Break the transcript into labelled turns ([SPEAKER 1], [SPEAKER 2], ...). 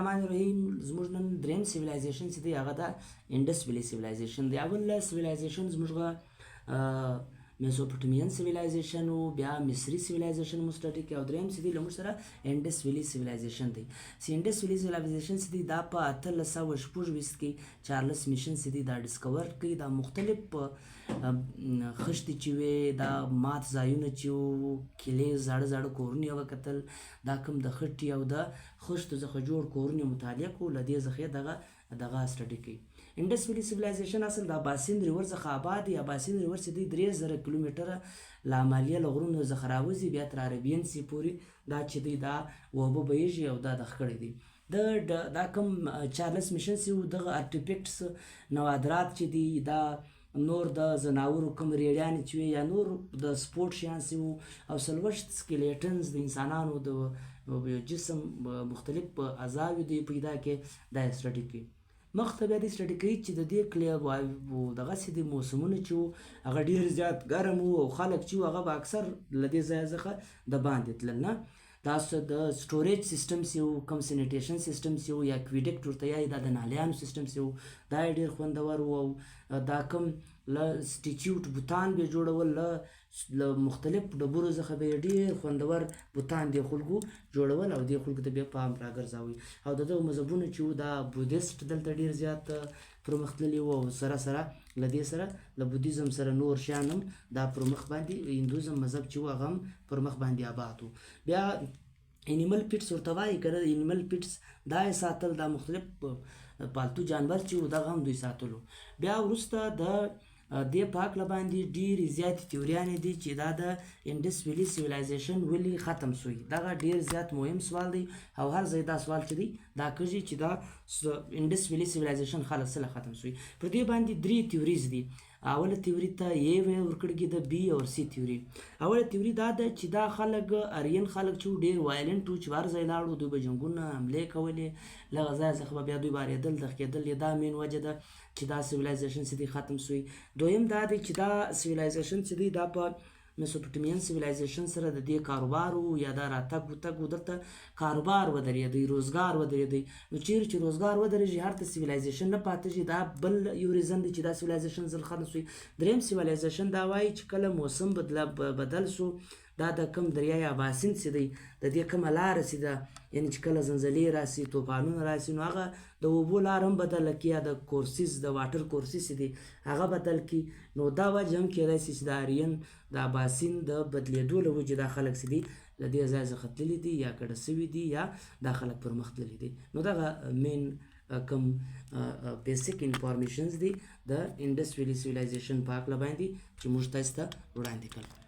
[SPEAKER 1] الرحمن الرحیم زموږ نن دریم سیویلایزیشن چې دی هغه د انډس ویلي سیویلایزیشن دی. اول سیویلایزیشن زموږ میسوپوټیمیان سیویلایزیشن و، بیا مصري سیویلایزیشن مو سټډي کړی او دریم چې دی له موږ سره انډس ویلي سیویلایزیشن دی. چې انډس ویلي سیویلایزیشن چې دی دا په 1826 کې چارلس میشن چې دی دا ډسکور کړي. دا مختلف خښتې چې وې، دا مات ځایونه چې وو، کیلې، زاړه زاړه کورونه یې وکتل، دا کوم د خټې او د خښتو څخه جوړ کورونه یې مطالعه کړو، له دې څخه یې دغه سټډي کوي. انډس ویلي سیویلایزیشن اصل د اباسین ریور څخه آباد دی. اباسین ریور چې دی 3000 کیلومتره له عملیه له غرونو څخه راوځي، بیا تر عربین سی پورې دا چې دی دا اوبه بهیږي او دا دغه کړی دی. دا کوم چارلس میشن چې و دغه ارټیفیکټس نوادرات چې دي، دا نور د ځناورو کوم ریړیانې چې وي یا نور د سپورټ شیان چې وو او څلوېښت سکلیټنز د انسانانو د جسم مختلف اعضاوې دوی پیدا کې دا یې سټډي کوي. مخته بیا دې سټډي کوي چې د دې دغسې د موسمونه چې وو هغه ډېر زیات ګرم وو او خلک چې وو هغه به اکثر له دې ځایه څخه د باندې تلل نه. دا د سټوریج سیسټمس یو، کوم سینیټیشن سیسټمس یو یا اکویډکټ ورته یایي، دا د نالیانو سیسټمس یو، دا یې ډېر خوندور وو. او دا کوم له سټیچیوټ بوتان به یې جوړول، له مختلف ډبرو څخه به یې ډېر خوندور بوتان دې خلکو جوړول او دې خلکو ته بیا پام راګرځاوه. او د دغه مذهبونه چې وو دا بودیسټ دلته ډېر زیات پرمختللي وو او سره له دې سره له بودیزم سره نور شیان هم دا پر مخ باندې، هندویزم مذهب چې وو هغه هم پر مخ باندې آباد وو. بیا انیمل پیټس ورته وایي که نه، انیمل پیټس دا یې ساتل، دا مختلف پالتو جانور چې وو دغه هم دوی ساتلو. بیا وروسته د دې په هکله باندې ډېرې زیاتې تیوریانې دي چې دا د انډس ویلي سیویلایزیشن ولې ختم سوی. دغه ډېر زیات مهم سوال دی او هر ځای دا سوال چې دی دا کږي چې دا انډس ویلي سیویلایزیشن څله ختم سوی. پر دې باندې 3 تیوریز دي. اوله تیوري ته یې ورکړی کېده، بي او سي تیوري. اوله تیوري دا ده چې دا خلک ارین خلک چې ډېر وایلنټ وو، چې هر ځای لاړو دوی به جنګونه حملې کولې، له هغه ځایه څخه به بیا دوی بارېدل، دغه کېدل. دا مین وجه ده چې دا سیویلایزیشن چې دی ختم سوی. دویم دا دی چې دا سیویلایزیشن چې دی دا په میسوپوټیمیان سیویلایزیشن سره د دې کاروبار وو یا دا راتګ وتګ وو، دلته کاروبار ودرېدی، روزګار ودرېدی. نو چیرې چې روزګار ودرېږي هلته سیویلایزیشن نه پاتې شي. دا بل یو ریزن دی چې دا سیویلایزیشن ځل ختم سوی. دریم سیویلایزیشن دا وایي چې کله موسم بدل سو، دا د کوم دریای اباسین چې دی د دې کومه لاره چې ده، یعنې چې کله زلزلې راسي، طوفانونه راسي، نو هغه د اوبو لاره هم بدله کړي یا د کورسیز د واټر کورسیز چې دی هغه بدل کړي. نو دا وجه هم کېدای شي چې د آرین د اباسین د بدلېدو له وجې دا خلک چې دي له دې ځای څخه تللي دي یا کډه سوي دي یا دا خلک پرمخ تللي دي. نو دغه مین کوم بیسیک انفارمیشنز دي د انډس ویلي سیویلایزیشن په هکله باندې چې موږ تاسو ته وړاندې کړل.